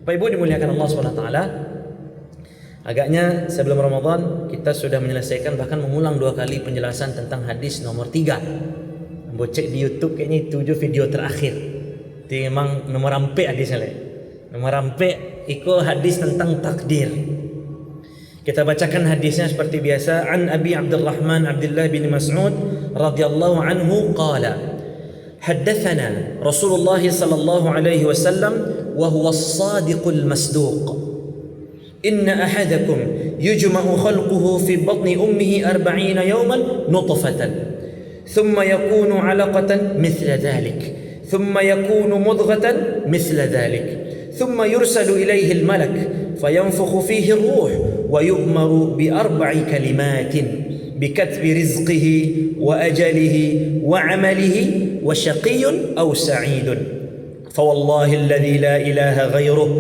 Bapak Ibu dimuliakan Allah SWT, agaknya sebelum Ramadan kita sudah menyelesaikan, bahkan mengulang 2 kali penjelasan tentang hadis nomor 3. Ambo cek di YouTube kayaknya 7 video terakhir. Itu memang nomor rampe hadisnya le. Nomor rampe iko hadis tentang takdir. Kita bacakan hadisnya seperti biasa. An Abi Abdurrahman Abdullah bin Mas'ud radhiyallahu anhu qala haddatsana Rasulullah sallallahu alaihi wasallam wa huwa as-sadiqul masduq. Inna ahadakum yujma'u khalquhu fi batni ummihi 40 yawman nutfatan thumma yakunu 'alaqatan mithla dhalik thumma yakunu mudghatan mithla dhalik thumma yursalu ilayhi al-malak fayanfukhu fihi ar-ruh wa yu'maru bi 4 kalimatin بكتب رزقه وأجله وعمله وشقي أو سعيد فوالله الذي لا إله غيره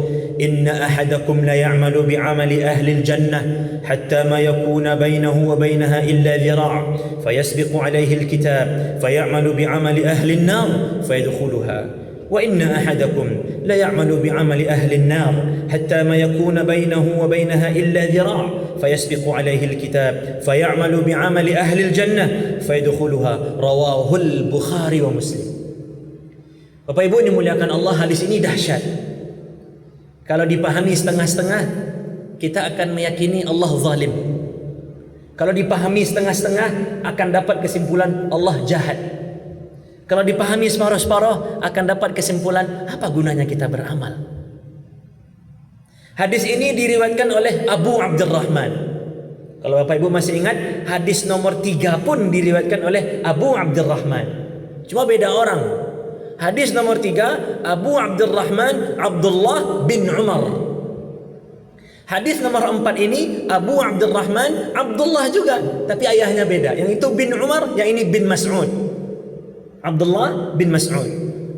إن أحدكم ليعمل بعمل أهل الجنة حتى ما يكون بينه وبينها إلا ذراع فيسبق عليه الكتاب فيعمل بعمل أهل النار فيدخلها وإن أحدكم ليعمل بعمل أهل النار حتى ما يكون بينه وبينها إلا ذراع فيسبق عليه الكتاب فيعمل بعمل أهل الجنة فيدخلها رواه البخاري ومسلم. Bapak Ibu dimuliakan Allah, hadis ini dahsyat. Kalau dipahami setengah-setengah, kita akan meyakini Allah zalim. Kalau dipahami setengah-setengah, akan dapat kesimpulan Allah jahat. Kalau dipahami separuh-separuh, akan dapat kesimpulan apa gunanya kita beramal. Hadis ini diriwayatkan oleh Abu Abdurrahman. Kalau Bapak Ibu masih ingat, hadis nomor 3 pun diriwayatkan oleh Abu Abdurrahman. Cuma beda orang. Hadis nomor 3 Abu Abdurrahman Abdullah bin Umar. Hadis nomor 4 ini Abu Abdurrahman Abdullah juga, tapi ayahnya beda. Yang itu bin Umar, yang ini bin Mas'ud. Abdullah bin Mas'ud.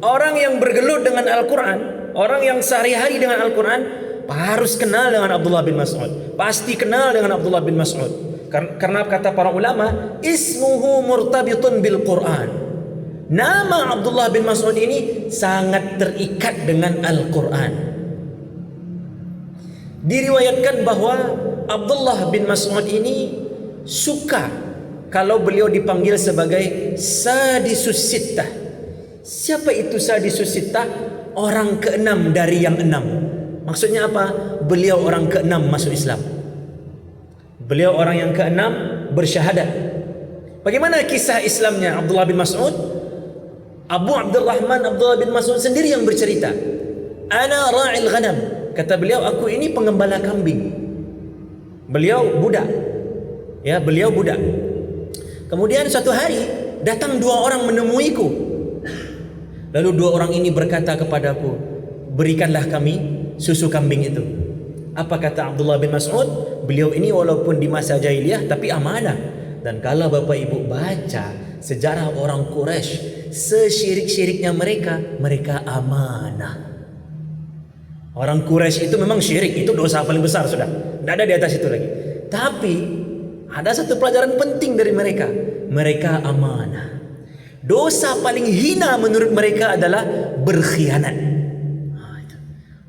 Orang yang bergelut dengan Al-Quran, orang yang sehari-hari dengan Al-Quran, harus kenal dengan Abdullah bin Mas'ud. Pasti kenal dengan Abdullah bin Mas'ud. Karena kata para ulama, ismuhu murtabitun bil Quran. Nama Abdullah bin Mas'ud ini sangat terikat dengan Al-Quran. Diriwayatkan bahwa Abdullah bin Mas'ud ini suka kalau beliau dipanggil sebagai Sadisus Sittah. Siapa itu Sadisus Sittah? Orang ke-6 dari yang 6. Maksudnya apa? Beliau orang ke-6 masuk Islam. Beliau orang yang ke-6 bersyahadat. Bagaimana kisah Islamnya Abdullah bin Mas'ud? Abu Abdurrahman Abdullah bin Mas'ud sendiri yang bercerita. Ana ra'il ghanam. Kata beliau, aku ini pengembala kambing. Beliau budak. Ya, beliau budak. Kemudian suatu hari datang 2 orang menemuiku. Lalu 2 orang ini berkata kepadaku, berikanlah kami susu kambing itu. Apa kata Abdullah bin Mas'ud? Beliau ini walaupun di masa jahiliyah tapi amanah. Dan kalau Bapak Ibu baca sejarah orang Quraisy, sesyirik-syiriknya mereka amanah. Orang Quraisy itu memang syirik, itu dosa paling besar sudah. Tidak ada di atas itu lagi. Tapi ada satu pelajaran penting dari mereka. Mereka amanah. Dosa paling hina menurut mereka adalah berkhianat.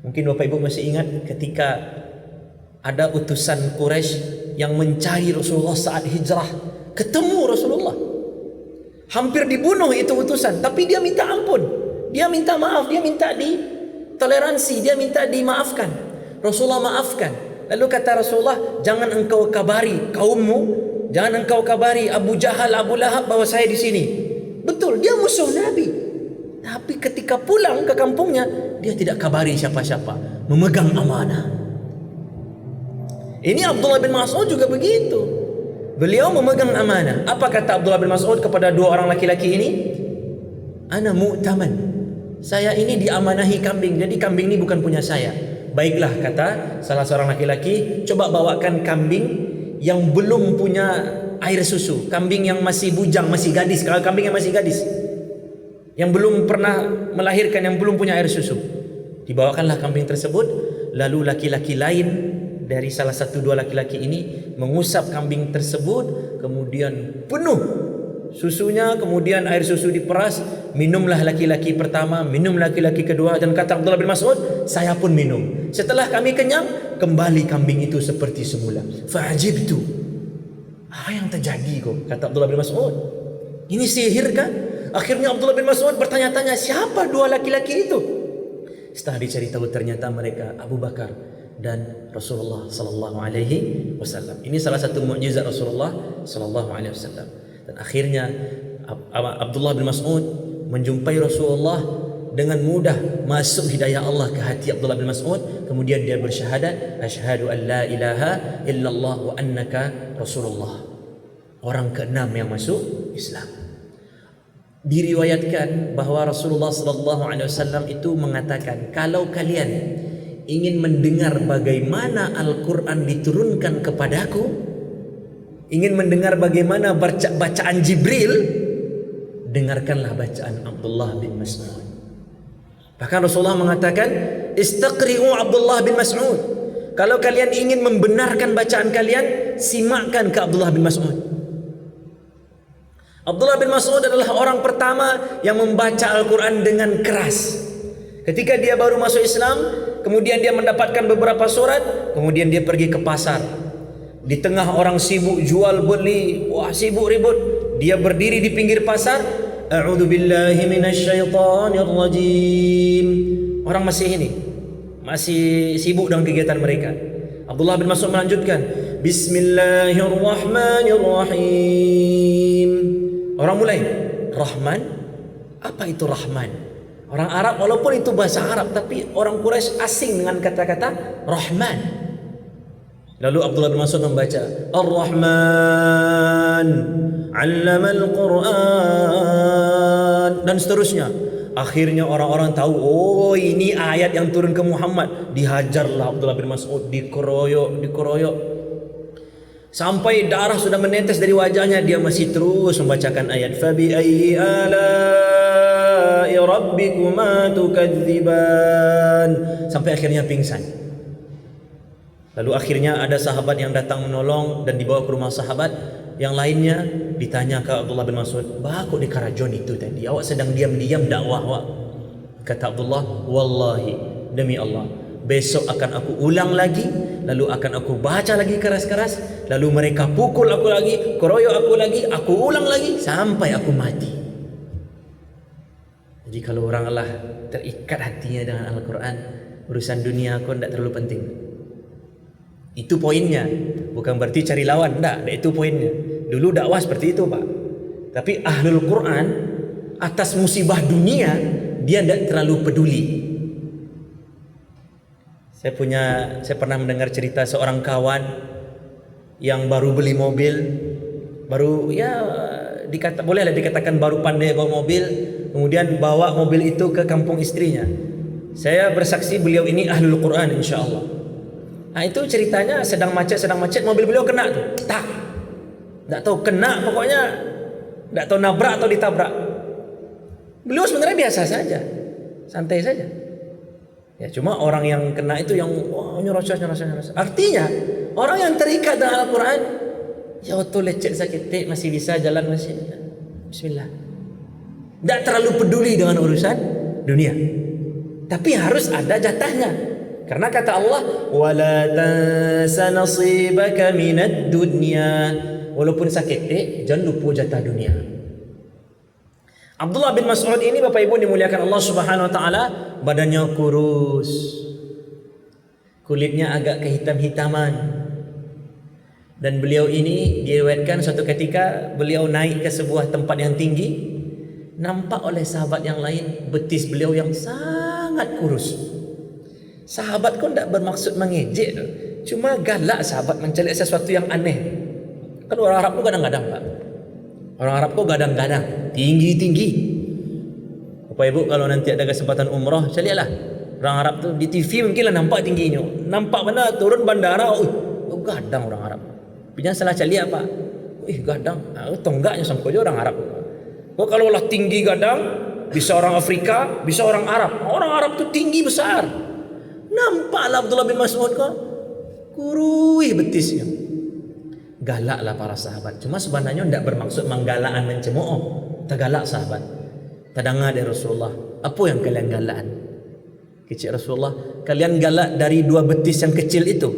Mungkin Bapak Ibu masih ingat ketika ada utusan Quraisy yang mencari Rasulullah saat hijrah. Ketemu Rasulullah. Hampir dibunuh itu utusan. Tapi dia minta ampun. Dia minta maaf. Dia minta ditoleransi. Dia minta dimaafkan. Rasulullah maafkan. Lalu kata Rasulullah, jangan engkau kabari kaummu. Jangan engkau kabari Abu Jahal, Abu Lahab bahwa saya di sini. Betul, dia musuh Nabi. Tapi ketika pulang ke kampungnya, dia tidak kabari siapa-siapa, memegang amanah. Ini Abdullah bin Mas'ud juga begitu. Beliau memegang amanah. Apa kata Abdullah bin Mas'ud kepada 2 orang laki-laki ini? Ana mu'taman. Saya ini diamanahi kambing, jadi kambing ini bukan punya saya. Baiklah, kata salah seorang laki-laki, coba bawakan kambing yang belum punya air susu, kambing yang masih bujang, masih gadis. Kalau kambing yang masih gadis, yang belum pernah melahirkan, yang belum punya air susu, dibawakanlah kambing tersebut. Lalu laki-laki lain dari salah satu 2 laki-laki ini mengusap kambing tersebut, kemudian penuh susunya, kemudian air susu diperas, minumlah laki-laki pertama, minum laki-laki kedua, dan kata Abdullah bin Mas'ud, saya pun minum. Setelah kami kenyang, kembali kambing itu seperti semula. Fa'ajibtu, apa yang terjadi kok? Kata Abdullah bin Mas'ud, ini sihir kan? Akhirnya Abdullah bin Mas'ud bertanya-tanya, siapa dua laki-laki itu? Setelah dicari tahu, ternyata mereka Abu Bakar dan Rasulullah sallallahu alaihi wasallam. Ini salah satu mukjizat Rasulullah sallallahu alaihi wasallam. Dan akhirnya Abdullah bin Mas'ud menjumpai Rasulullah, dengan mudah masuk hidayah Allah ke hati Abdullah bin Mas'ud. Kemudian dia bersyahadat, asyhadu an la ilaha illallah wa annaka Rasulullah. Orang keenam yang masuk Islam. Diriwayatkan bahawa Rasulullah sallallahu alaihi wasallam itu mengatakan, kalau kalian ingin mendengar bagaimana Al-Quran diturunkan kepadaku, ingin mendengar bagaimana bacaan Jibril, dengarkanlah bacaan Abdullah bin Mas'ud. Bahkan Rasulullah mengatakan, istaqri'u Abdullah bin Mas'ud. Kalau kalian ingin membenarkan bacaan kalian, simakkan ke Abdullah bin Mas'ud. Abdullah bin Mas'ud adalah orang pertama yang membaca Al-Quran dengan keras. Ketika dia baru masuk Islam, kemudian dia mendapatkan beberapa surat, kemudian dia pergi ke pasar. Di tengah orang sibuk jual beli, wah sibuk ribut, dia berdiri di pinggir pasar, a'udzu billahi minasyaitonir rajim. Orang masih sibuk dengan kegiatan mereka. Abdullah bin Mas'ud melanjutkan, bismillahirrahmanirrahim. Orang mulai, Rahman? Apa itu Rahman? Orang Arab, walaupun itu bahasa Arab, tapi orang Quraisy asing dengan kata-kata Rahman. Lalu Abdullah bin Mas'ud membaca, Ar-Rahman 'allamal Qur'an, dan seterusnya. Akhirnya orang-orang tahu, oh ini ayat yang turun ke Muhammad. Dihajarlah Abdullah bin Mas'ud, dikeroyok. Sampai darah sudah menetes dari wajahnya, dia masih terus membacakan ayat. Fabi ayyi ala'i rabbikuma tukadziban, sampai akhirnya pingsan. Lalu akhirnya ada sahabat yang datang menolong dan dibawa ke rumah sahabat. Yang lainnya ditanya ke Abdullah bin Mas'ud, "Bah, kok di Karajon itu tadi? Awak sedang diam-diam dakwah, awak?" Kata Abdullah, "Wallahi, demi Allah, besok akan aku ulang lagi, lalu akan aku baca lagi keras-keras, lalu mereka pukul aku lagi, keroyok aku lagi, aku ulang lagi sampai aku mati." Jadi kalau orang Allah terikat hatinya dengan Al-Quran, urusan dunia kau tidak terlalu penting. Itu poinnya. Bukan berarti cari lawan, tidak itu poinnya. Dulu dakwah seperti itu, Pak. Tapi ahlul Quran atas musibah dunia dia tidak terlalu peduli. Saya pernah mendengar cerita seorang kawan yang baru beli mobil, bolehlah dikatakan baru pandai bawa mobil, kemudian bawa mobil itu ke kampung istrinya. Saya bersaksi beliau ini ahlul Quran insyaallah. Nah itu ceritanya sedang macet, mobil beliau kena tuh, tak, tidak tahu kena, pokoknya tidak tahu nabrak atau ditabrak. Beliau sebenarnya biasa saja, santai saja. Ya cuma orang yang kena itu yang nyerocos. Artinya orang yang terikat dengan Al-Quran, ya waktu lecet sakit masih bisa jalan masih, Bismillah. Tidak terlalu peduli dengan urusan dunia, tapi harus ada jatahnya. Karena kata Allah, wala tansa nasibaka minad dunya. Walaupun sakit, jangan lupa jatah dunia. Abdullah bin Mas'ud ini, Bapak Ibu dimuliakan Allah Subhanahu wa taala, badannya kurus, kulitnya agak kehitam-hitaman. Dan beliau ini diriwayatkan suatu ketika beliau naik ke sebuah tempat yang tinggi, nampak oleh sahabat yang lain betis beliau yang sangat kurus. Sahabat kau tidak bermaksud mengejek, cuma galak sahabat mencari sesuatu yang aneh. Kan orang Arab tu kadang-kadang, Pak. Orang Arab tu kadang-kadang tinggi-tinggi. Bapak Ibu kalau nanti ada kesempatan umrah, carilah. Orang Arab tu di TV mungkinlah nampak tingginya. Nampak mana turun bandara, gadang orang Arab. Jangan salah cari apa? Gadang. Tonggaknya sampai orang Arab. Kau kalau lah tinggi gadang, bisa orang Afrika, bisa orang Arab. Orang Arab tu tinggi besar. Nampaklah Abdullah bin Mas'ud kau kurui betisnya. Galaklah para sahabat. Cuma sebenarnya tidak bermaksud menggalakkan mencemooh. Tergalak sahabat. Terdengar dari Rasulullah, apa yang kalian galakkan? Kecil Rasulullah, kalian galak dari 2 betis yang kecil itu.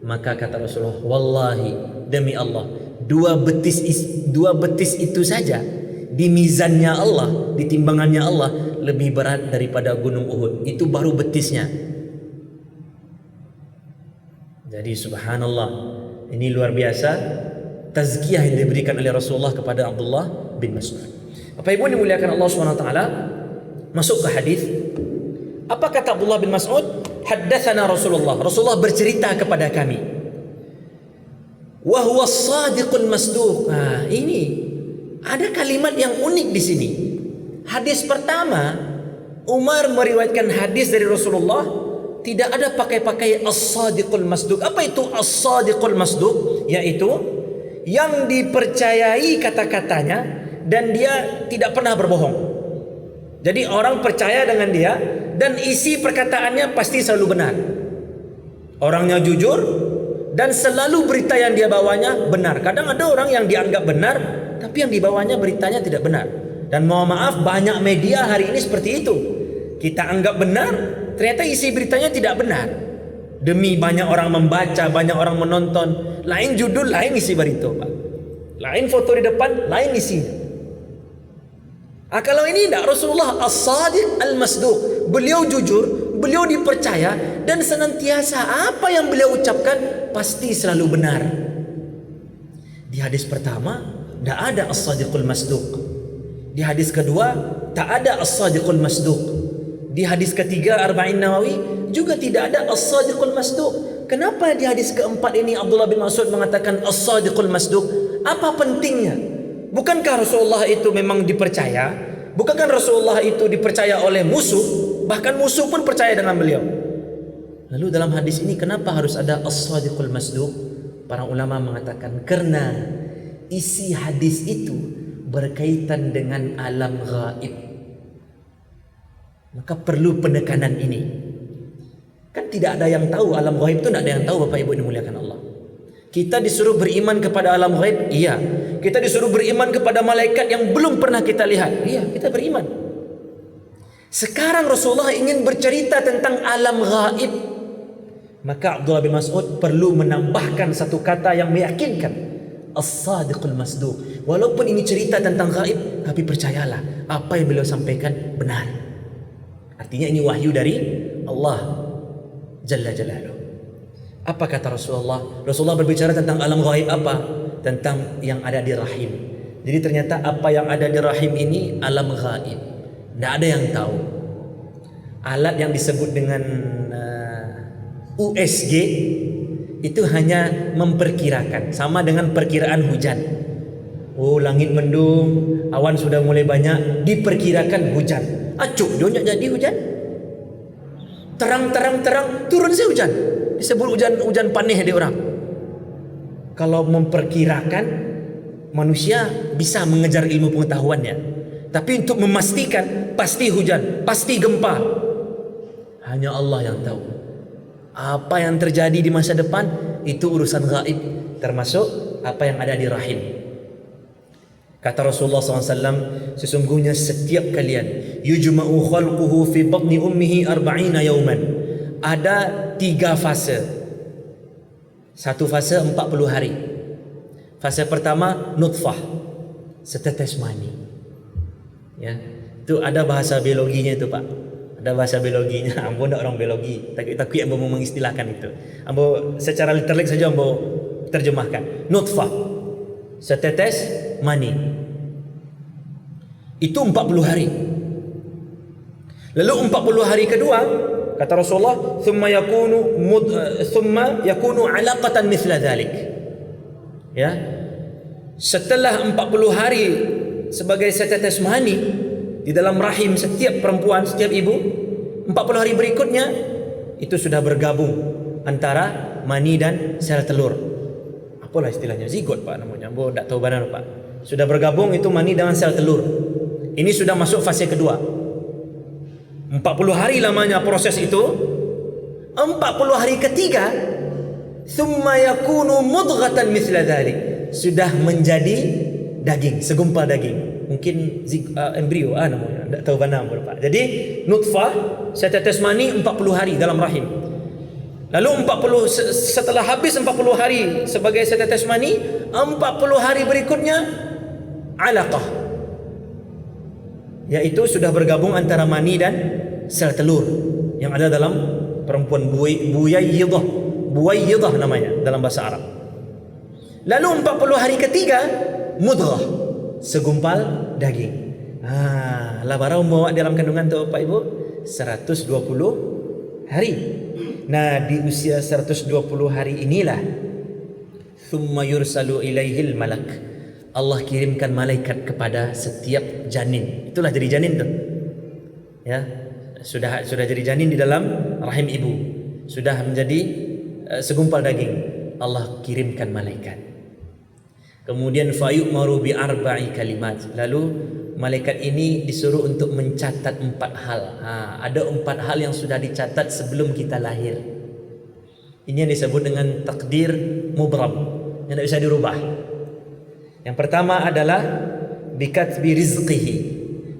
Maka kata Rasulullah, wallahi, demi Allah, 2 betis itu saja di mizannya Allah, di timbangannya Allah lebih berat daripada gunung Uhud. Itu baru betisnya. Jadi subhanallah, ini luar biasa tazkiyah yang diberikan oleh Rasulullah kepada Abdullah bin Mas'ud. Bapak Ibu dimuliakan Allah SWT, masuk ke hadis. Apa kata Abdullah bin Mas'ud? Haddatsana Rasulullah. Rasulullah bercerita kepada kami. Wa huwa as-sadiqul masduq. Ini ada kalimat yang unik di sini. Hadis pertama, Umar meriwayatkan hadis dari Rasulullah, tidak ada pakai-pakai as-sadiqul masduq. Apa itu as-sadiqul masduq? Yaitu yang dipercayai kata-katanya dan dia tidak pernah berbohong. Jadi orang percaya dengan dia dan isi perkataannya pasti selalu benar. Orangnya jujur dan selalu berita yang dia bawanya benar. Kadang ada orang yang dianggap benar tapi yang dibawanya beritanya tidak benar. Dan mohon maaf, banyak media hari ini seperti itu. Kita anggap benar, ternyata isi beritanya tidak benar. Demi banyak orang membaca, banyak orang menonton, lain judul, lain isi berita, Pak. Lain foto di depan, lain isinya. Kalau ini tidak, Rasulullah as-sadiq al-masduq. Beliau jujur, beliau dipercaya, dan senantiasa apa yang beliau ucapkan pasti selalu benar. Di hadis pertama tidak ada as-sadiqul masduq. Di hadis kedua tak ada as-sadiqul masduq. Di hadis ketiga Arba'in Nawawi juga tidak ada as-sadiqul masduq. Kenapa di hadis keempat ini Abdullah bin Mas'ud mengatakan as-sadiqul masduq? Apa pentingnya? Bukankah Rasulullah itu memang dipercaya? Bukankah Rasulullah itu dipercaya oleh musuh? Bahkan musuh pun percaya dengan beliau. Lalu dalam hadis ini kenapa harus ada as-sadiqul masduq? Para ulama mengatakan karena isi hadis itu berkaitan dengan alam gaib. Maka perlu penekanan ini. Kan tidak ada yang tahu alam gaib itu, tidak ada yang tahu Bapak Ibu dimuliakan Allah. Kita disuruh beriman kepada alam gaib, iya. Kita disuruh beriman kepada malaikat yang belum pernah kita lihat, iya, kita beriman. Sekarang Rasulullah ingin bercerita tentang alam gaib. Maka Abdullah bin Mas'ud perlu menambahkan satu kata yang meyakinkan, as-sadiqul masduq. Walaupun ini cerita tentang gaib, tapi percayalah apa yang beliau sampaikan benar. Artinya ini wahyu dari Allah Jalla Jalaluh. Apa kata Rasulullah? Rasulullah berbicara tentang alam gaib apa? Tentang yang ada di rahim. Jadi ternyata apa yang ada di rahim ini alam gaib. Tidak ada yang tahu. Alat yang disebut dengan USG itu hanya memperkirakan. Sama dengan perkiraan hujan. Oh, langit mendung, awan sudah mulai banyak, diperkirakan hujan. Acuk, dia tak jadi hujan. Terang, turun saja hujan. Disebut hujan panih dia orang. Kalau memperkirakan, manusia bisa mengejar ilmu pengetahuannya. Tapi untuk memastikan pasti hujan, pasti gempa, hanya Allah yang tahu. Apa yang terjadi di masa depan itu urusan gaib, termasuk apa yang ada di rahim. Kata Rasulullah SAW, sesungguhnya setiap kalian yujma'u khalquhu fi batni ummihi 40 yawman. Ada 3 fase. Satu fase 40 hari. Fase pertama nutfah, setetes mani. Ya, itu ada bahasa biologinya itu, Pak. Ada bahasa biologinya. Ambo tidak orang biologi, takut ambo mau mengistilahkan itu. Ambo secara literal saja ambo terjemahkan. Nutfah, setetes mani. Itu 40 hari. Lalu 40 hari kedua, kata Rasulullah, thumma yakunu 'alaqatan mithla dhalik. Ya. Setelah 40 hari sebagai setetes mani di dalam rahim setiap perempuan, setiap ibu, 40 hari berikutnya itu sudah bergabung antara mani dan sel telur. Apalah istilahnya, zigot Pak namanya. Ambo tak tahu benar Pak. Sudah bergabung itu mani dengan sel telur. Ini sudah masuk fase kedua. 40 hari lamanya proses itu. 40 hari ketiga thumma yakunu mudghatan mithla dhalik, sudah menjadi daging, segumpal daging, mungkin embrio namanya, tak tahu mana berapa. Jadi nutfah, setetes mani 40 hari dalam rahim. Lalu setelah habis 40 hari sebagai setetes mani, 40 hari berikutnya alaqah, yaitu sudah bergabung antara mani dan sel telur yang ada dalam perempuan, buwayyidah namanya dalam bahasa Arab. Lalu 40 hari ketiga mudghah, segumpal daging. Labara umur dalam kandungan tu Pak Ibu 120 hari. Nah, di usia 120 hari inilah thumma yursalu ilaihil malak, Allah kirimkan malaikat kepada setiap janin. Itulah jadi janin tu. Ya, sudah jadi janin di dalam rahim ibu, sudah menjadi segumpal daging. Allah kirimkan malaikat. Kemudian fayu'maru bi arba'i kalimat. Lalu malaikat ini disuruh untuk mencatat 4 hal. Ada 4 hal yang sudah dicatat sebelum kita lahir. Ini yang disebut dengan takdir mubram, yang tidak bisa dirubah. Yang pertama adalah bikatbi rizqihi,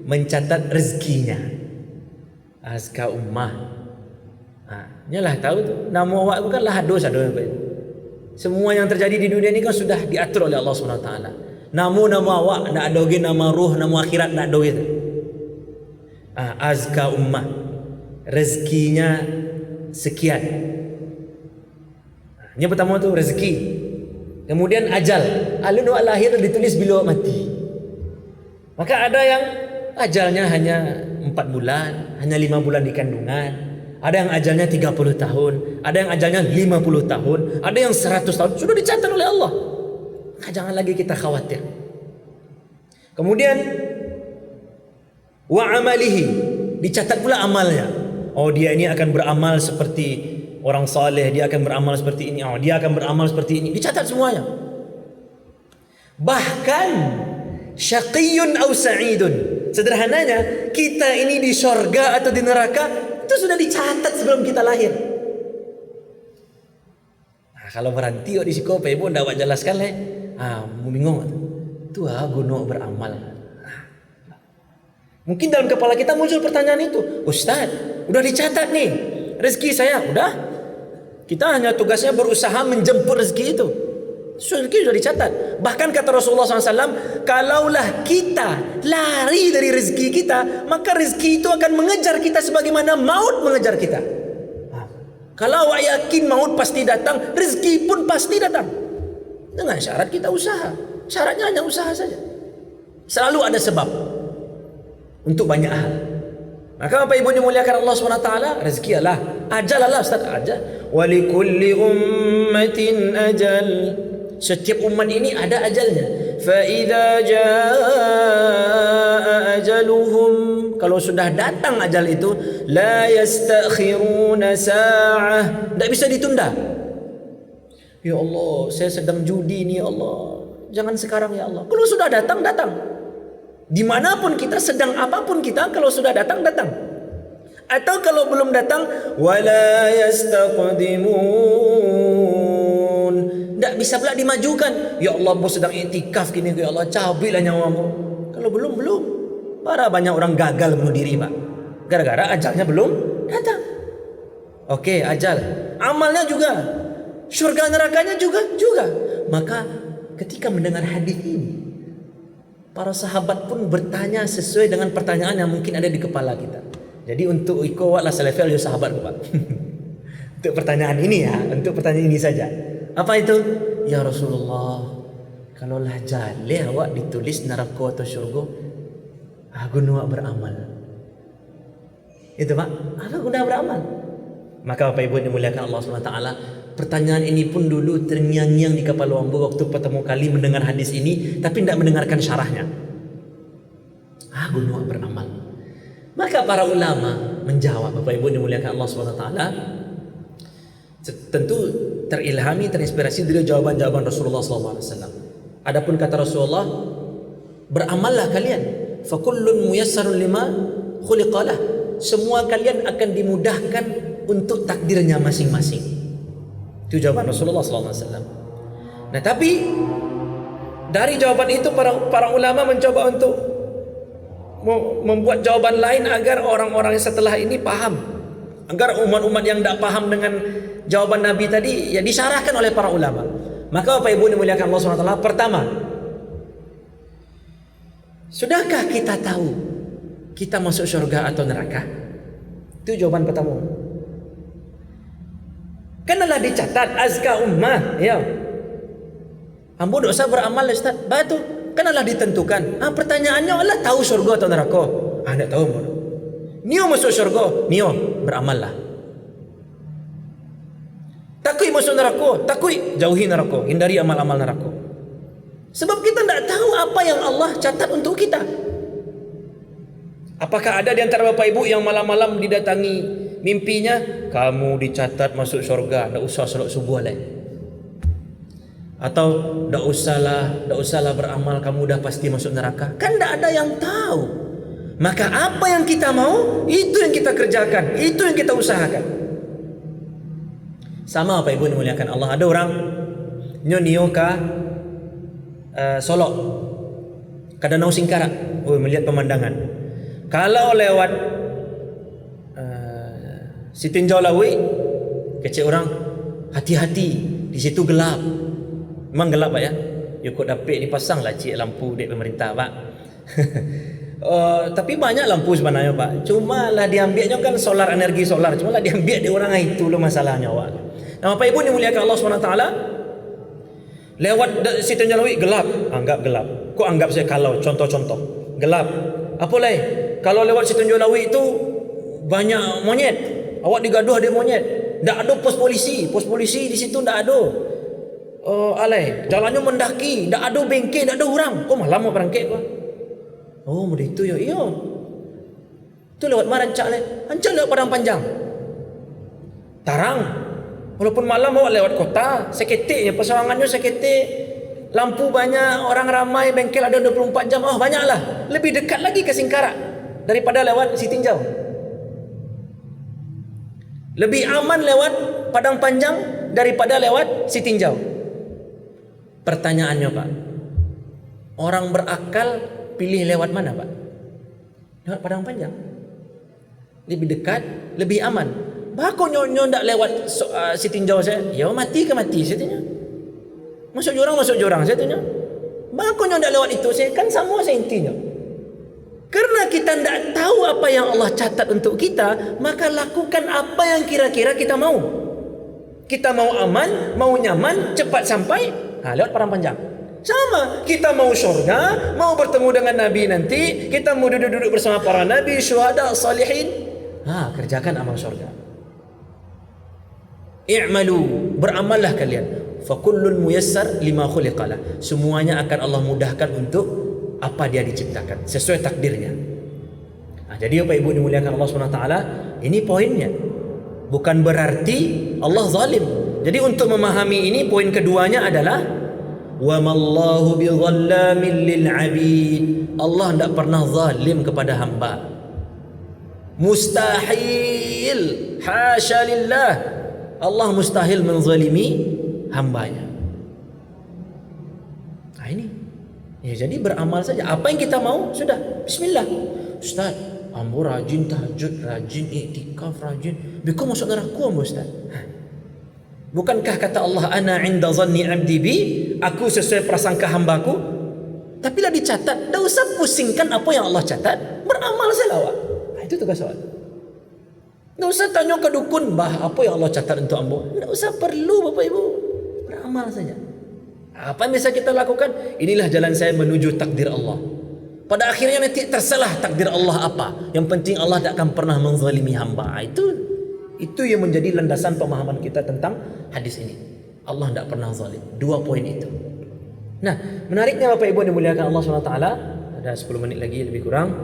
mencatat rezekinya. Azka ummah. Nyalah tahu tu. Nama awak bukanlah hados. Semua yang terjadi di dunia ini kan sudah diatur oleh Allah SWT. Nama awak nak ada lagi, nama ruh, nama akhirat nak ada lagi. Azka ummah, rezekinya sekian. Yang pertama tu rezeki. Kemudian ajal, alun awak lahir ditulis bila awak mati. Maka ada yang ajalnya hanya 4 bulan, hanya 5 bulan di kandungan. Ada yang ajalnya 30 tahun, ada yang ajalnya 50 tahun, ada yang 100 tahun. Sudah dicatat oleh Allah. Jangan lagi kita khawatir. Kemudian wa amalihi, dicatat pula amalnya. Oh, dia ini akan beramal seperti orang saleh, dia akan beramal seperti ini, dia akan beramal seperti ini. Dicatat semuanya. Bahkan syaqiyun aw sa'idun, sederhananya kita ini di syurga atau di neraka itu sudah dicatat sebelum kita lahir. Kalau berhenti di psikopat ibu ndak awak jelaskan lah. Bingung tu guna beramal. Mungkin dalam kepala kita muncul pertanyaan itu, Ustaz, udah dicatat nih rezeki saya, udah. Kita hanya tugasnya berusaha menjemput rezeki itu. Rezeki sudah dicatat. Bahkan kata Rasulullah SAW, kalaulah kita lari dari rezeki kita, maka rezeki itu akan mengejar kita sebagaimana maut mengejar kita. Kalau awak yakin maut pasti datang, rezeki pun pasti datang. Dengan syarat kita usaha. Syaratnya hanya usaha saja. Selalu ada sebab untuk banyak hal. Maka Bapak Ibu dimuliakan Allah SWT, rezeki Allah, ajal Allah, Ustaz, ajal. Walikulli ummatin ajal. Setiap umat ini ada ajalnya. Fa idza jaa ajaluhum, kalau sudah datang ajal itu, la yastakhiruna sa'ah, tidak bisa ditunda. Ya Allah, saya sedang judi ni, ya Allah, jangan sekarang ya Allah. Kalau sudah datang, datang. Dimanapun kita, sedang apapun kita, kalau sudah datang, datang. Atau kalau belum datang, wala yastaqdimun, tidak bisa pula dimajukan. Ya Allah, bos sedang iktikaf gini, ya Allah, cabiklah nyawamu. Kalau belum. Para banyak orang gagal bunuh diri, Pak, gara-gara ajalnya belum datang. Oke, ajal. Amalnya juga, syurga nerakanya juga. Maka ketika mendengar hadis ini, para sahabat pun bertanya sesuai dengan pertanyaan yang mungkin ada di kepala kita. Jadi untuk ikut lah salafil ya sahabat, Pak. Untuk pertanyaan ini ya, untuk pertanyaan ini saja. Apa itu? Ya Rasulullah, kalau lah jaleh awak ditulis neraka atau syurga, guna awak beramal. Itu Pak, apa guna beramal? Maka Bapak Ibu dimuliakan Allah SWT, pertanyaan ini pun dulu terngiang-ngiang di kepala hamba waktu pertama kali mendengar hadis ini, tapi tidak mendengarkan syarahnya. Guna awak beramal. Maka para ulama menjawab, Bapak Ibu dimuliakan Allah SWT, tentu terilhami, terinspirasi dari jawaban-jawaban Rasulullah SAW. Adapun kata Rasulullah, beramallah kalian. Fakullun muyassarun lima khuliqalah. Semua kalian akan dimudahkan untuk takdirnya masing-masing. Itu jawaban Rasulullah SAW. Nah, tapi dari jawaban itu para ulama mencoba untuk membuat jawaban lain agar orang-orang setelah ini paham, agar umat-umat yang tidak paham dengan jawaban Nabi tadi ya disyarahkan oleh para ulama. Maka Bapak Ibu dimuliakan Allah SWT, pertama, sudahkah kita tahu kita masuk surga atau neraka? Itu jawaban pertama. Kenalah dicatat azka ummah, ya. Ambo dosa beramal Ustaz. Batu kenalah ditentukan. Pertanyaannya adalah tahu surga atau neraka? Tak tahu. Nio masuk surga, nio beramallah. Takui masuk neraka, takui jauhi neraka, hindari amal-amal neraka. Sebab kita tidak tahu apa yang Allah catat untuk kita. Apakah ada di antara Bapak Ibu yang malam-malam didatangi mimpinya, kamu dicatat masuk surga, tidak usah salat subuh lah. Atau tidak usahlah beramal, kamu dah pasti masuk neraka. Kan tidak ada yang tahu. Maka apa yang kita mau, itu yang kita kerjakan, itu yang kita usahakan. Sama Bapak Ibu dimuliakan Allah, ada orang nyo ka Solok, ke Danau Singkarak, melihat pemandangan. Kalau lewat Sitinjau Lawi, kecil orang, hati-hati, di situ gelap. Memang gelap Pak ya. Yukut dapik dipasang lah cik lampu dek pemerintah Pak. Tapi banyak lampu sebenarnya Pak. Cuma lah diambilnya kan solar, energi solar. Cuma lah diambil di orang itu loh masalahnya Pak. Nah Bapak Ibu dimuliakan Allah SWT, lewat Situ Jalawi gelap. Anggap gelap. Kok anggap saya kalau contoh-contoh gelap. Apa lagi? Kalau lewat Situ Jalawi itu banyak monyet. Awak digaduh ada monyet. Tak ada pos polisi. Pos polisi di situ tak ada. Jalannya mendaki, tak ada bengkel, tak ada orang. Kok malam mau berangkat kau? Oh, mudah itu ya. Iya. Itu lewat mana Rancak le? Rancak lewat Padang Panjang. Tarang. Walaupun malam awak lewat kota, seketik je persawangannya seketik. Lampu banyak, orang ramai, bengkel ada 24 jam. Oh, banyaklah. Lebih dekat lagi ke Singkarak daripada lewat Sitinjau. Lebih aman lewat Padang Panjang daripada lewat Sitinjau. Pertanyaannya Pak, orang berakal pilih lewat mana Pak? Lewat Padang Panjang. Lebih dekat, lebih aman. Bakal nyonya tak lewat Sitinjau saya. Ya mati ke mati saya tanya. Masuk jurang saya tanya. Bakal nyonya tak lewat itu saya kan sama saya intinya. Karena kita tidak tahu apa yang Allah catat untuk kita, maka lakukan apa yang kira-kira kita mau. Kita mau aman, mau nyaman, cepat sampai, lewat Padang Panjang. Sama, kita mau surga, mau bertemu dengan Nabi nanti, kita mau duduk-duduk bersama para Nabi, syuhada, salihin. Kerjakan amal surga. I'malu, beramallah kalian. Fakullun muyassar lima khuliqalah. Semuanya akan Allah mudahkan untuk apa dia diciptakan sesuai takdirnya. Jadi Bapak Ibu dimuliakan Allah SWT, ini poinnya. Bukan berarti Allah zalim. Jadi untuk memahami ini, poin keduanya adalah wa mallahu bidzallamin lil 'abid. Allah tidak pernah zalim kepada hamba. Mustahil, hasya lillah. Allah mustahil menzalimi hambanya. Ini jadi beramal saja. Apa yang kita mau sudah. Bismillah. Ustaz, ambo rajin tahajud, rajin iktikaf, rajin. Biko masuk neraka ambo Ustaz. Bukankah kata Allah, ana inda zanni abdi bi, aku sesuai prasangka hambaku. Tapi lah dicatat. Tak usah pusingkan apa yang Allah catat. Beramal saja awak. Itu tugas awak. Tak usah tanya ke dukun, apa yang Allah catat untuk ambo. Tak usah perlu Bapak Ibu. Beramal saja. Apa yang bisa kita lakukan? Inilah jalan saya menuju takdir Allah. Pada akhirnya nanti tersalah takdir Allah apa. Yang penting Allah tak akan pernah menzalimi hamba. Itu yang menjadi landasan pemahaman kita tentang hadis ini. Allah tak pernah zalim. 2 poin itu. Nah, menariknya Bapak Ibu yang dimuliakan Allah SWT, ada 10 menit lagi lebih kurang.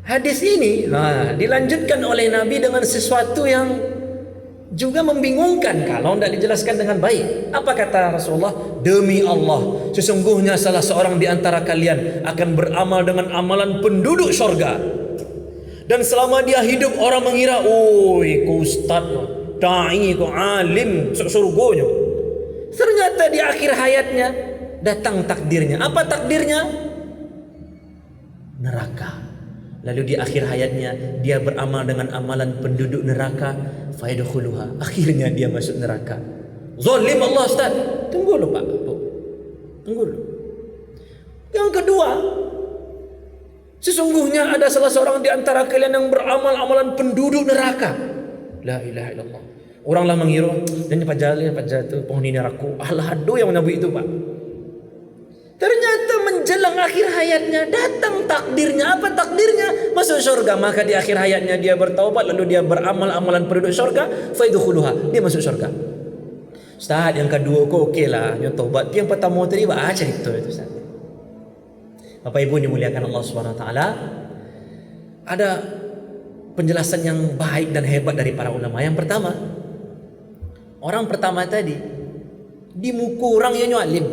Hadis ini dilanjutkan oleh Nabi dengan sesuatu yang juga membingungkan kalau tidak dijelaskan dengan baik. Apa kata Rasulullah? Demi Allah, sesungguhnya salah seorang di antara kalian akan beramal dengan amalan penduduk syurga. Dan selama dia hidup orang mengira, "Oi, ku ustaz, da'i kok, alim, surganya. Ternyata di akhir hayatnya datang takdirnya. Apa takdirnya? Neraka. Lalu di akhir hayatnya dia beramal dengan amalan penduduk neraka, fayadkhuluha. Akhirnya dia masuk neraka. Zalim Allah, Ustaz. Tunggu dulu Pak. Tunggu dulu. Yang kedua, sesungguhnya ada salah seorang di antara kalian yang beramal amalan penduduk neraka. La ilaha illallah. Oranglah mengira, dan Pak Jal tu penghuni neraka. Allah ado yang menabi itu Pak. Ternyata menjelang akhir hayatnya datang takdirnya. Apa takdirnya? Masuk syurga. Maka di akhir hayatnya dia bertaubat, lalu dia beramal amalan penduduk syurga, faidkhuluha. Dia masuk syurga. Ustaz, yang kedua kok okey lah, yang taubat. Yang pertama tadi baca cerita itu Ustaz. Bapak Ibu dimuliakan Allah SWT, ada penjelasan yang baik dan hebat dari para ulama. Yang pertama, orang pertama tadi di muka orang yang alim,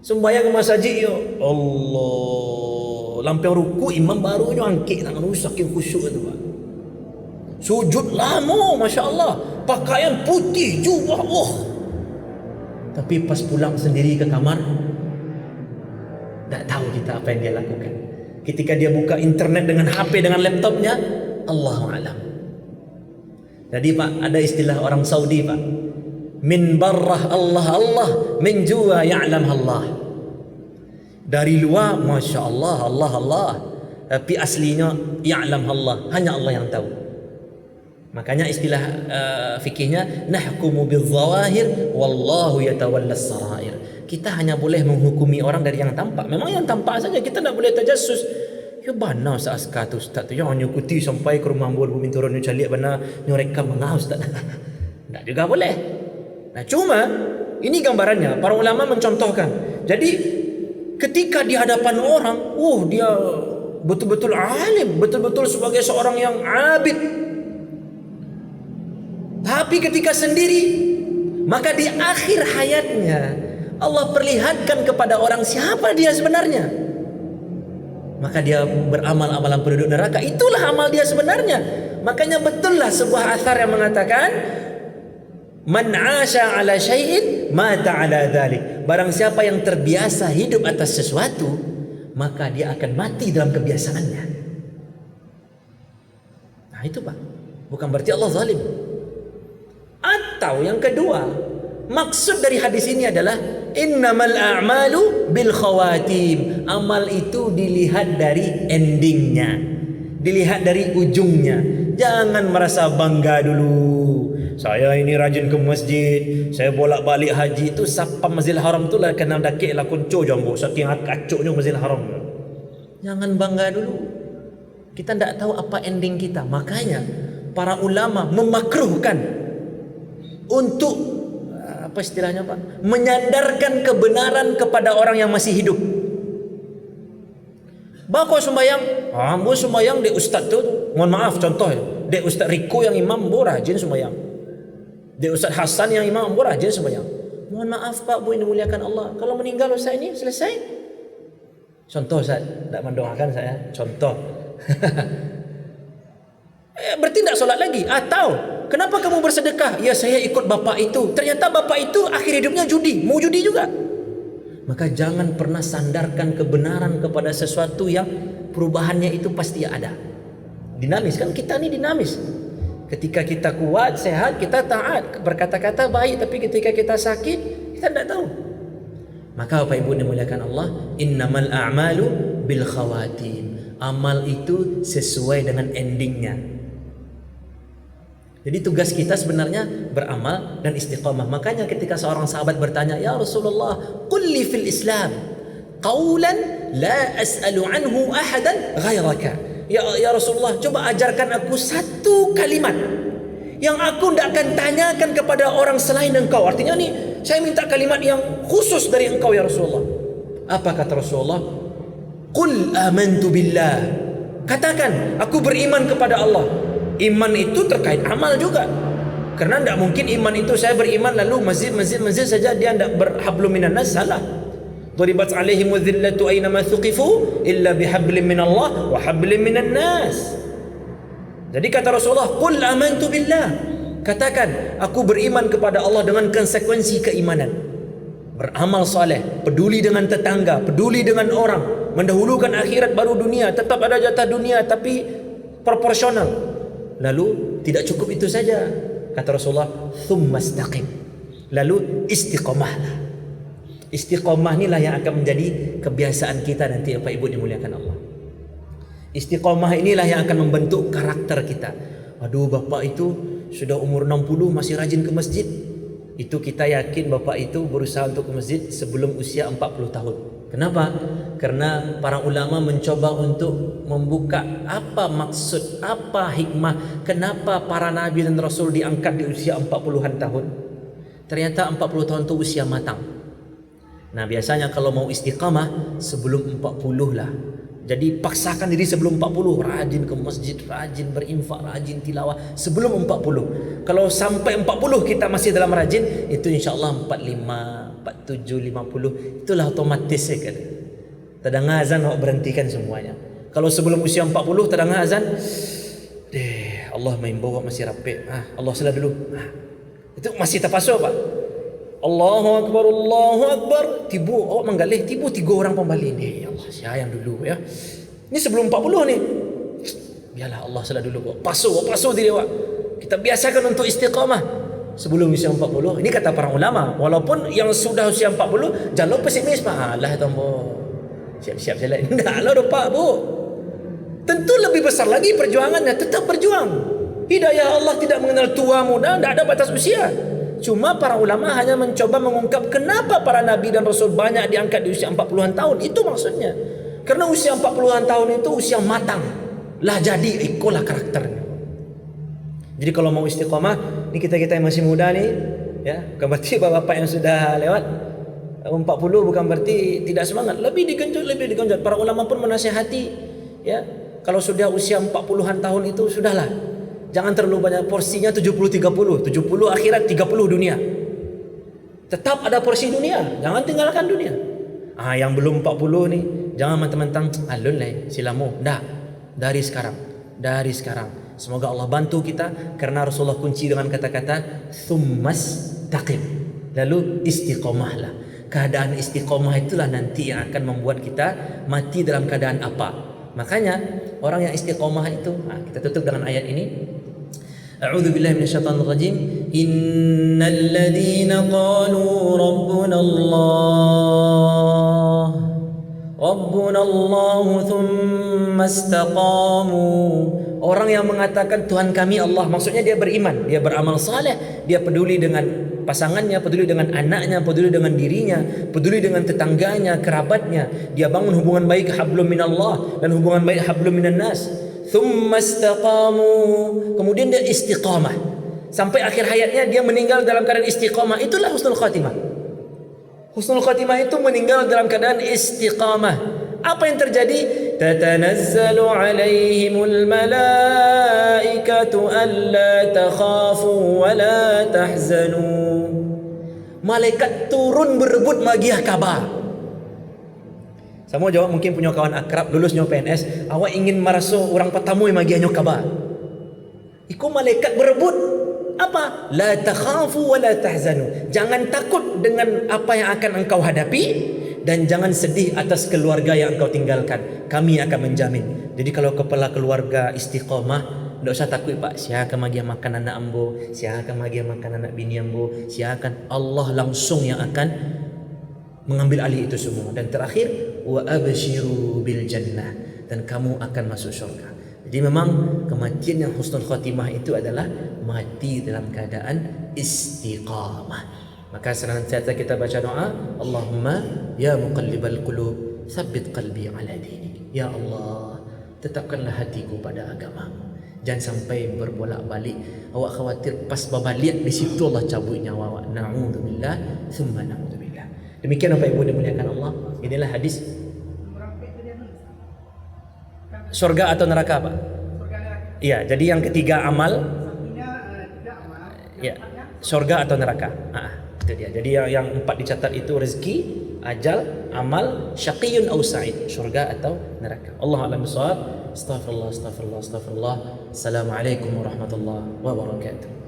sembahyang ke masjid ya Allah, lampau ruku imam baru angkit tangan saking khusyuk tu Pak. Sujud lama, Masya Allah, pakaian putih jubah, tapi pas pulang sendiri ke kamar, tak tahu kita apa yang dia lakukan. Ketika dia buka internet dengan HP, dengan laptopnya, Allahu a'lam. Jadi Pak, ada istilah orang Saudi Pak, min barrah Allah Allah, min jua ya'lam Allah. Dari luar Masya Allah, Allah Allah, tapi aslinya ya'lam Allah, hanya Allah yang tahu. Makanya istilah fikihnya nahkumu bidzawahir wallahu yatawallas sarair. Kita hanya boleh menghukumi orang dari yang tampak. Memang yang tampak saja, kita tak boleh tajassus. Ya bana Ustaz tu Ustaz tu yang nyukuti sampai ke rumah ambul bumi turun calik bana nyorekam mengau Ustaz. Tak juga boleh. Nah, cuma ini gambarannya, para ulama mencontohkan. Jadi ketika di hadapan orang, dia betul-betul alim, betul-betul sebagai seorang yang abid. Tapi ketika sendiri, maka di akhir hayatnya Allah perlihatkan kepada orang siapa dia sebenarnya. Maka dia beramal amalan penduduk neraka. Itulah amal dia sebenarnya. Makanya betullah sebuah athar yang mengatakan, man 'asha 'ala syai'in mata 'ala dzalik. Barang siapa yang terbiasa hidup atas sesuatu, maka dia akan mati dalam kebiasaannya. Nah itu Pak, bukan berarti Allah zalim. Atau yang kedua, maksud dari hadis ini adalah innamal a'malu bil khawatim. Amal itu dilihat dari endingnya, dilihat dari ujungnya. Jangan merasa bangga dulu, saya ini rajin ke masjid, saya bolak-balik haji. Itu siapa Masjidil Haram tu lah kena dakik lah kunco jambu saking kacuknya Masjidil Haram. Jangan bangga dulu, kita tidak tahu apa ending kita. Makanya para ulama memakruhkan untuk apa istilahnya Pak, menyandarkan kebenaran kepada orang yang masih hidup. Bako sembahyang, ambo sembahyang dek ustaz tu, mohon maaf contoh, dek ustaz Riko yang imam bo rajin sembahyang, dek ustaz Hasan yang imam bo rajin sembahyang. Mohon maaf Pak Bu, ini muliakan Allah, kalau meninggal ustaz ini selesai. Contoh Ustaz, tak mendoakan saya, contoh. Berarti tak solat lagi. Atau kenapa kamu bersedekah? Ya saya ikut bapak itu. Ternyata bapak itu akhir hidupnya judi, mau judi juga. Maka jangan pernah sandarkan kebenaran kepada sesuatu yang perubahannya itu pasti ada. Dinamis kan, kita ni dinamis. Ketika kita kuat, sehat, kita taat, berkata-kata baik. Tapi ketika kita sakit, kita tidak tahu. Maka Bapak Ibu dimuliakan Allah, innamal a'malu bil khawatim. Amal itu sesuai dengan endingnya. Jadi tugas kita sebenarnya beramal dan istiqamah. Makanya ketika seorang sahabat bertanya, ya Rasulullah, qul li fil Islam qawlan la as'alu anhu ahadan ghairaka. Ya Rasulullah, coba ajarkan aku satu kalimat yang aku tidak akan tanyakan kepada orang selain engkau. Artinya nih, saya minta kalimat yang khusus dari engkau ya Rasulullah. Apa kata Rasulullah? Qul amantu billah. Katakan, aku beriman kepada Allah. Iman itu terkait amal juga. Karena tidak mungkin iman itu saya beriman lalu masjid saja dia tidak berhablum minan nas, salah. Duribat alaihim dhillatu aina ma thuqifu illa bihablin min Allah wa hablin minan nas. Jadi kata Rasulullah, qul amantu billah, katakan aku beriman kepada Allah dengan konsekuensi keimanan. Beramal soleh, peduli dengan tetangga, peduli dengan orang, mendahulukan akhirat baru dunia, tetap ada jatah dunia tapi proporsional. Lalu tidak cukup itu saja, kata Rasulullah, thumma istaqim, lalu istiqomahlah. Istiqomah inilah yang akan menjadi kebiasaan kita nanti, Bapak Ibu dimuliakan Allah. Istiqomah inilah yang akan membentuk karakter kita. Aduh, bapak itu sudah umur 60 masih rajin ke masjid. Itu kita yakin bapak itu berusaha untuk ke masjid sebelum usia 40 tahun. Kenapa? Karena para ulama mencoba untuk membuka apa maksud, apa hikmah, kenapa para nabi dan rasul diangkat di usia 40-an tahun. Ternyata 40 tahun itu usia matang. Nah, biasanya kalau mau istiqamah sebelum 40 lah. Jadi paksakan diri sebelum 40, rajin ke masjid, rajin berinfak, rajin tilawah sebelum 40. Kalau sampai 40 kita masih dalam rajin, itu insyaAllah 45, 47, 50, itulah otomatis ya kan. Tadang azan awak berhentikan semuanya. Kalau sebelum usia 40 tadang azan, Allah mengimbau awak masih rapi. Allah salah dulu. Itu masih terpasuk Pak. Allahu Akbar, tibu awak menggalih, tibu 3 orang pembalik ni. Ya Allah, sayang dulu ya. Ini sebelum 40 ni. Biarlah Allah salah dulu. Pasuh diri awak. Kita biasakan untuk istiqamah sebelum usia 40. Ini kata para ulama. Walaupun yang sudah usia 40 jangan pesimis Pak. Alah tombo. Siap-siap jalan. Endaklah Pak, Bu. Tentu lebih besar lagi perjuangannya, tetap berjuang. Hidayah Allah tidak mengenal tua muda, tidak ada batas usia. Cuma para ulama hanya mencoba mengungkap kenapa para nabi dan rasul banyak diangkat di usia 40-an tahun. Itu maksudnya. Karena usia 40-an tahun itu usia matang. Lah jadi ikolah karakternya. Jadi kalau mau istiqomah, ini kita yang masih muda nih, ya, bukan berarti bapak-bapak yang sudah lewat 40 bukan berarti tidak semangat. Lebih digenjot. Para ulama pun menasihati, ya, kalau sudah usia 40-an tahun itu sudahlah. Jangan terlalu banyak, porsinya 70-30. 70 akhirat, 30 dunia. Tetap ada porsi dunia, jangan tinggalkan dunia. Yang belum 40 nih, jangan mentang-mentang alun lah silamu. Dari sekarang. Semoga Allah bantu kita, karena Rasulullah kunci dengan kata-kata tsummas taqim. Lalu istiqomahlah. Keadaan istiqomah itulah nanti yang akan membuat kita mati dalam keadaan apa. Makanya orang yang istiqomah itu, kita tutup dengan ayat ini. A'udzu billahi minasyaitonir rajim. Innal ladzina qalu rabbuna Allah thumma istaqamu. Orang yang mengatakan Tuhan kami Allah, maksudnya dia beriman, dia beramal saleh, dia peduli dengan pasangannya, peduli dengan anaknya, peduli dengan dirinya, peduli dengan tetangganya, kerabatnya. Dia bangun hubungan baik hablum minallah dan hubungan baik hablum minan nas. Thumma istaqamu. Kemudian dia istiqamah. Sampai akhir hayatnya dia meninggal dalam keadaan istiqamah. Itulah husnul khatimah. Husnul khatimah itu meninggal dalam keadaan istiqamah. Apa yang terjadi? Tatanazzalu alaihimul malaikatu alla takhafu wa la tahzanu. Malaikat turun berebut magiah kabar. Semua jawab mungkin punya kawan akrab lulusnya PNS, awak ingin merasa orang pertama yang magiahnya kabar. Iku malaikat berebut apa? La takhafu wa la tahzanu. Jangan takut dengan apa yang akan engkau hadapi, dan jangan sedih atas keluarga yang engkau tinggalkan. Kami akan menjamin. Jadi kalau kepala keluarga istiqomah, tidak usah takut Pak. Siapa akan bagi makan anak ambo, siapa akan bagi makan anak bini ambo, siapa akan, Allah langsung yang akan mengambil alih itu semua. Dan terakhir, wa abshiru bil jannah, dan kamu akan masuk syurga. Jadi memang kematian yang husnul khatimah itu adalah mati dalam keadaan istiqamah. Maka senantiasa kita baca doa, Allahumma ya muqallibal qulub tsabbit qalbi ala dinik. Ya Allah, tetapkanlah hatiku pada agamamu. Jangan sampai berbolak-balik. Awak khawatir pas berbalik di situ Allah cabut nyawa awak. Na'udzubillah tsumma na'udzubillah. Demikian Bapak Ibu dimuliakan Allah. Inilah hadis. Surga atau neraka Pak? Iya, jadi yang ketiga amal. Ya, surga atau neraka. Itu dia. Jadi yang 4 dicatat itu rezeki, ajal, amal, syaqiyun aw sa'id, syurga atau neraka. Allah a'lam bishawab. Astaghfirullah, astaghfirullah, astaghfirullah. Assalamualaikum warahmatullahi wabarakatuh.